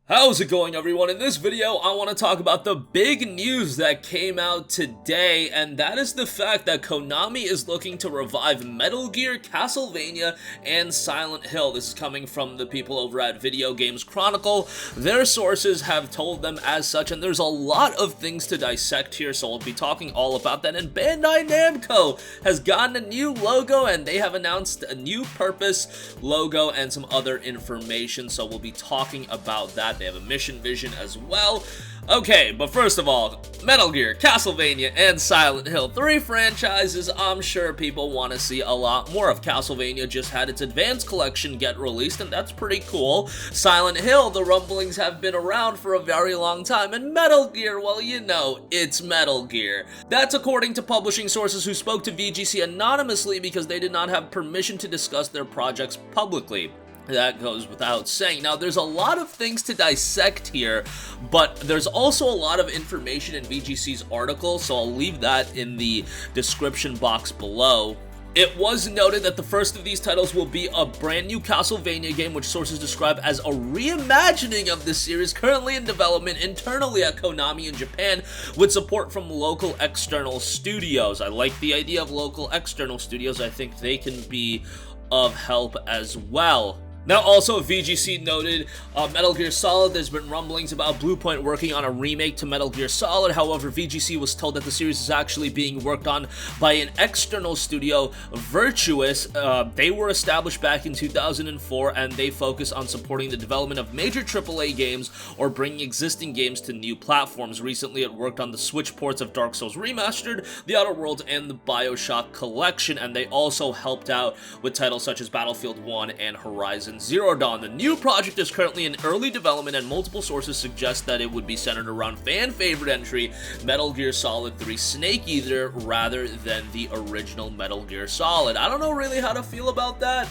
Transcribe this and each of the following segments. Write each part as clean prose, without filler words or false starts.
How's it going, everyone? In this video, I want to talk about the big news that came out today, and that is the fact that Konami is looking to revive Metal Gear, Castlevania, and Silent Hill. This is coming from the people over at Video Games Chronicle. Their sources have told them as such, and there's a lot of things to dissect here, so we'll be talking all about that. And Bandai Namco has gotten a new logo, and they have announced a new purpose logo and some other information, so we'll be talking about that. They have a mission vision as well. Okay, but first of all, Metal Gear, Castlevania, and Silent Hill, three franchises I'm sure people want to see a lot more of. Castlevania just had its Advanced Collection get released, and that's pretty cool. Silent Hill, the rumblings have been around for a very long time, and Metal Gear, well, you know, it's Metal Gear. That's according to publishing sources who spoke to VGC anonymously because they did not have permission to discuss their projects publicly. That goes without saying. Now, there's a lot of things to dissect here, but there's also a lot of information in VGC's article, so I'll leave that in the description box below. It was noted that the first of these titles will be a brand new Castlevania game, which sources describe as a reimagining of the series currently in development internally at Konami in Japan, with support from local external studios. I like the idea of local external studios. I think they can be of help as well. Now, also, VGC noted Metal Gear Solid. There's been rumblings about Bluepoint working on a remake to Metal Gear Solid. However, VGC was told that the series is actually being worked on by an external studio, Virtuous. They were established back in 2004, and they focus on supporting the development of major AAA games or bringing existing games to new platforms. Recently, it worked on the Switch ports of Dark Souls Remastered, The Outer Worlds, and the BioShock Collection, and they also helped out with titles such as Battlefield 1 and Horizon Zero Dawn. The new project is currently in early development, and multiple sources suggest that it would be centered around fan-favorite entry Metal Gear Solid 3 Snake Eater rather than the original Metal Gear Solid. I don't know really how to feel about that.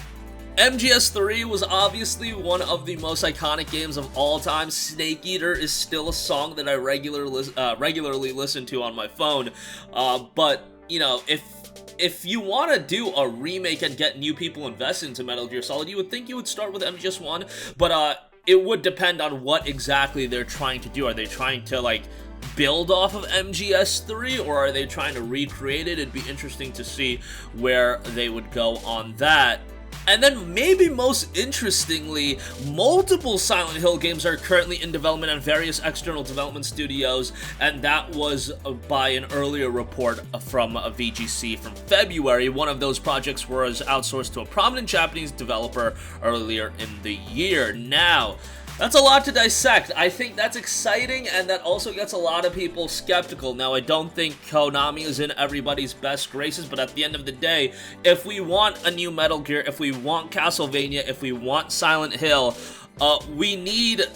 MGS3 was obviously one of the most iconic games of all time. Snake Eater is still a song that I regularly listen to on my phone, but, you know, if you want to do a remake and get new people invested into Metal Gear Solid, you would think you would start with MGS1, but it would depend on what exactly they're trying to do. Are they trying to, like, build off of MGS3, or are they trying to recreate it? It'd be interesting to see where they would go on that. And then, maybe most interestingly, multiple Silent Hill games are currently in development at various external development studios, and that was by an earlier report from VGC from February. One of those projects was outsourced to a prominent Japanese developer earlier in the year. Now, that's a lot to dissect. I think that's exciting, and that also gets a lot of people skeptical. Now, I don't think Konami is in everybody's best graces, but at the end of the day, if we want a new Metal Gear, if we want Castlevania, if we want Silent Hill, we need,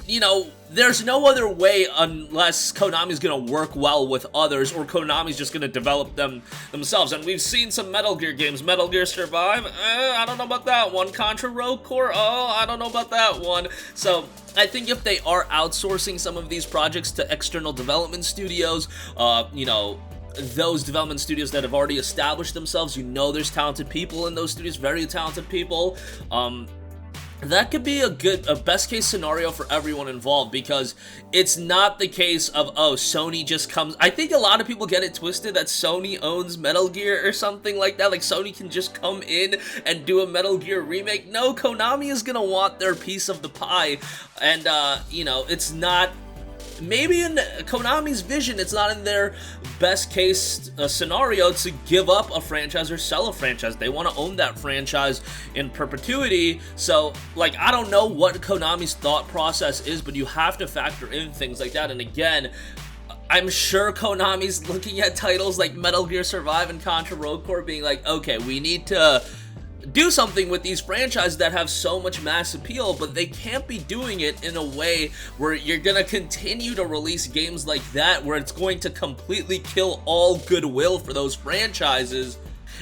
you know, there's no other way unless Konami's gonna work well with others, or Konami's just gonna develop them themselves. And we've seen some Metal Gear games. Metal Gear Survive, I don't know about that one. Contra Rogue Core, I don't know about that one. So I think if they are outsourcing some of these projects to external development studios, you know, those development studios that have already established themselves, you know, there's talented people in those studios, very talented people, that could be a best case scenario for everyone involved, because it's not the case of, oh, Sony just comes. I think a lot of people get it twisted that Sony owns Metal Gear or something like that, like Sony can just come in and do a Metal Gear remake. No, Konami is gonna want their piece of the pie, and you know, it's not, maybe in Konami's vision, it's not in their best case scenario to give up a franchise or sell a franchise. They want to own that franchise in perpetuity. So, like, I don't know what Konami's thought process is, but you have to factor in things like that. And again, I'm sure Konami's looking at titles like Metal Gear Survive and Contra Rogue Core being like, okay, we need to do something with these franchises that have so much mass appeal, but they can't be doing it in a way where you're gonna continue to release games like that, where it's going to completely kill all goodwill for those franchises.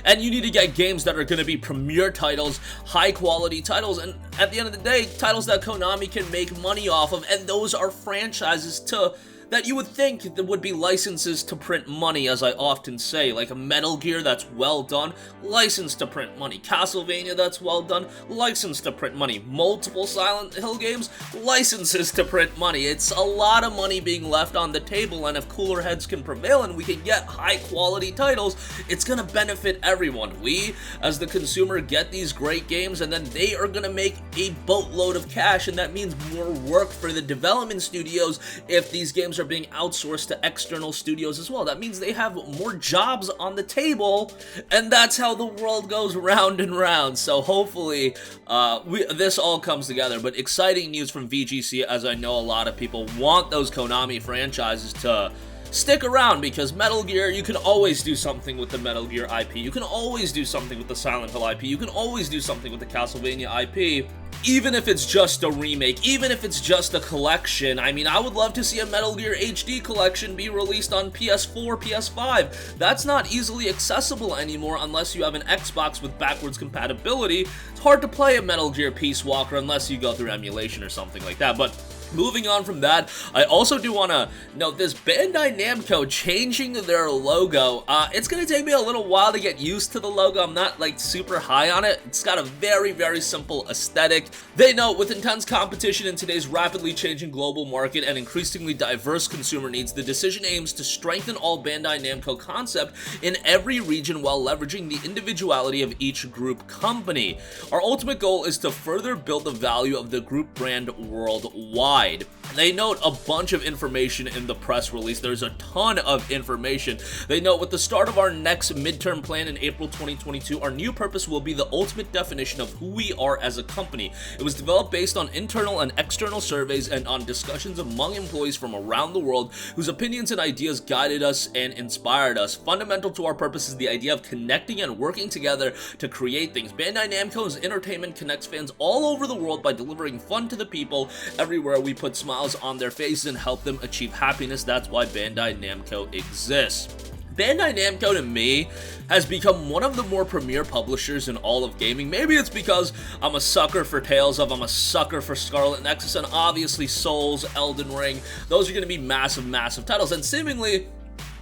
And you need to get games that are going to be premier titles, high quality titles, and at the end of the day, titles that Konami can make money off of, and those are franchises to that you would think there would be licenses to print money, as I often say, like a Metal Gear that's well done, licensed to print money. Castlevania that's well done, licensed to print money. Multiple Silent Hill games, licenses to print money. It's a lot of money being left on the table, and if cooler heads can prevail and we can get high quality titles, it's gonna benefit everyone. We, as the consumer, get these great games, and then they are gonna make a boatload of cash, and that means more work for the development studios if these games are being outsourced to external studios as well. That means they have more jobs on the table, and that's how the world goes round and round. So hopefully this all comes together. But exciting news from VGC, as I know a lot of people want those Konami franchises to stick around, because Metal Gear, you can always do something with the Metal Gear IP, you can always do something with the Silent Hill IP, you can always do something with the Castlevania IP, even if it's just a remake, even if it's just a collection. I mean, I would love to see a Metal Gear HD collection be released on PS4, PS5. That's not easily accessible anymore unless you have an Xbox with backwards compatibility. It's hard to play a Metal Gear Peace Walker unless you go through emulation or something like that. But moving on from that, I also do want to note this Bandai Namco changing their logo. It's going to take me a little while to get used to the logo. I'm not like super high on it. It's got a very, very simple aesthetic. They note, with intense competition in today's rapidly changing global market and increasingly diverse consumer needs, the decision aims to strengthen all Bandai Namco concept in every region while leveraging the individuality of each group company. Our ultimate goal is to further build the value of the group brand worldwide. They note a bunch of information in the press release. There's a ton of information. They note, with the start of our next midterm plan in April 2022, our new purpose will be the ultimate definition of who we are as a company. It was developed based on internal and external surveys and on discussions among employees from around the world whose opinions and ideas guided us and inspired us. Fundamental to our purpose is the idea of connecting and working together to create things. Bandai Namco's entertainment connects fans all over the world by delivering fun to the people. Everywhere we put smiles on their faces and help them achieve happiness. That's why Bandai Namco exists. Bandai Namco, to me, has become one of the more premier publishers in all of gaming. Maybe it's because I'm a sucker for Tales of, I'm a sucker for Scarlet Nexus, and obviously Souls, Elden Ring. Those are going to be massive, massive titles, and seemingly,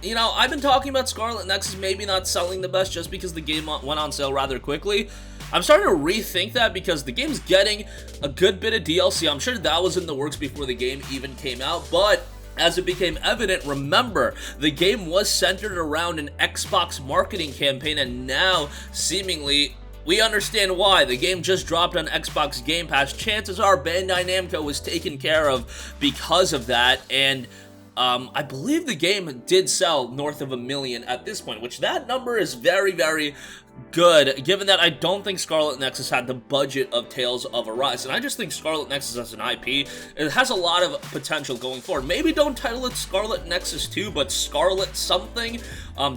you know, I've been talking about Scarlet Nexus maybe not selling the best just because the game went on sale rather quickly. I'm starting to rethink that because the game's getting a good bit of DLC. I'm sure that was in the works before the game even came out, but as it became evident, remember, the game was centered around an Xbox marketing campaign, and now, seemingly, we understand why. The game just dropped on Xbox Game Pass. Chances are Bandai Namco was taken care of because of that, and I believe the game did sell north of 1 million at this point, which that number is very, very good, given that I don't think Scarlet Nexus had the budget of Tales of Arise, and I just think Scarlet Nexus as an IP, it has a lot of potential going forward. Maybe don't title it Scarlet Nexus 2, but Scarlet something,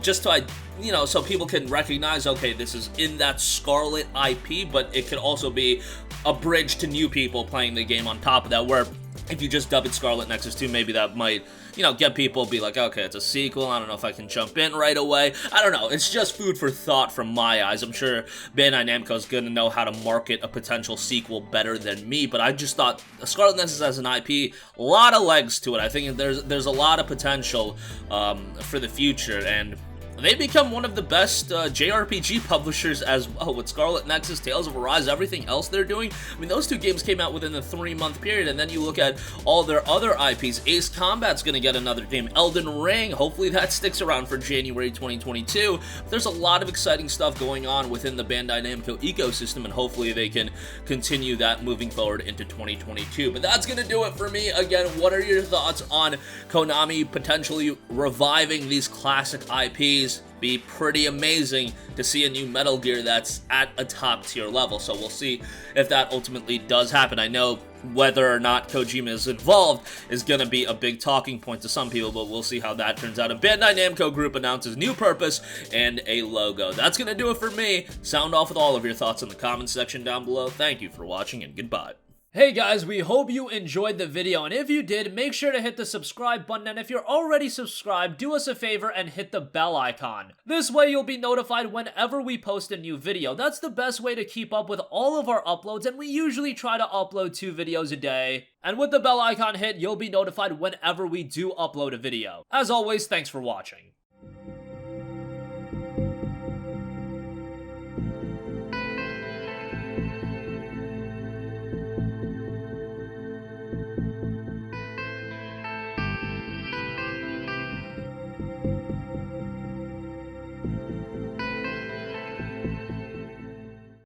just to, you know, so people can recognize, okay, this is in that Scarlet IP, but it could also be a bridge to new people playing the game on top of that, where if you just dub it Scarlet Nexus 2, maybe that might, you know, get people be like, okay, it's a sequel, I don't know if I can jump in right away. I don't know, it's just food for thought from my eyes. I'm sure Bandai Namco is going to know how to market a potential sequel better than me, but I just thought Scarlet Nexus as an IP, a lot of legs to it. I think there's a lot of potential for the future, and they become one of the best JRPG publishers as well, with Scarlet Nexus, Tales of Arise, everything else they're doing. I mean, those two games came out within a 3-month period, and then you look at all their other IPs. Ace Combat's going to get another game. Elden Ring, hopefully that sticks around for January 2022. There's a lot of exciting stuff going on within the Bandai Namco ecosystem, and hopefully they can continue that moving forward into 2022. But that's going to do it for me. Again, what are your thoughts on Konami potentially reviving these classic IPs? Be pretty amazing to see a new Metal Gear that's at a top tier level, so we'll see if that ultimately does happen. I know whether or not Kojima is involved is going to be a big talking point to some people, but we'll see how that turns out. And Bandai Namco Group announces new purpose and a logo. That's going to do it for me. Sound off with all of your thoughts in the comments section down below. Thank you for watching, and goodbye. Hey guys, we hope you enjoyed the video, and if you did, make sure to hit the subscribe button, and if you're already subscribed, do us a favor and hit the bell icon. This way you'll be notified whenever we post a new video. That's the best way to keep up with all of our uploads, and we usually try to upload 2 videos a day. And with the bell icon hit, you'll be notified whenever we do upload a video. As always, thanks for watching.